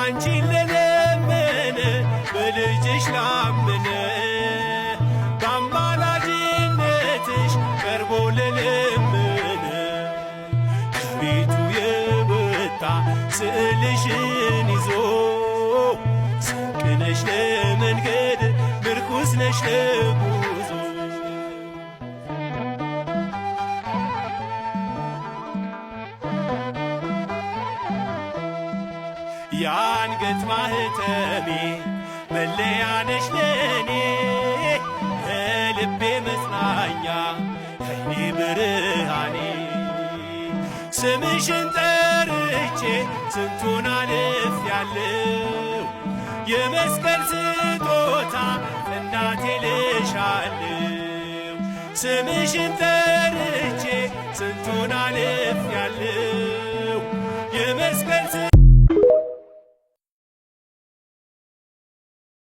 አንቺን ለለመነ በልጅሽ ላመነ በአማላጅነትሽ ቀርቦ ለለመነ ከቤቱ የወጣ ስዕልሽን ይዞ ስንቅ ነሽ ለመንገድ ምርኩስ ነሽ ለጉዞ የአንገት ማህተሜ መለያ ነሽ ለኔ የልቤ መጽናኛ የዓይኔ ብርሃኔ ስምሽን ጠርቼ ስንቱን አልፌያለሁ የመስቀል ስጦታ እናቴ ልሻለሁ ስምሽን ጠርቼ ስንቱን አልፌያለሁ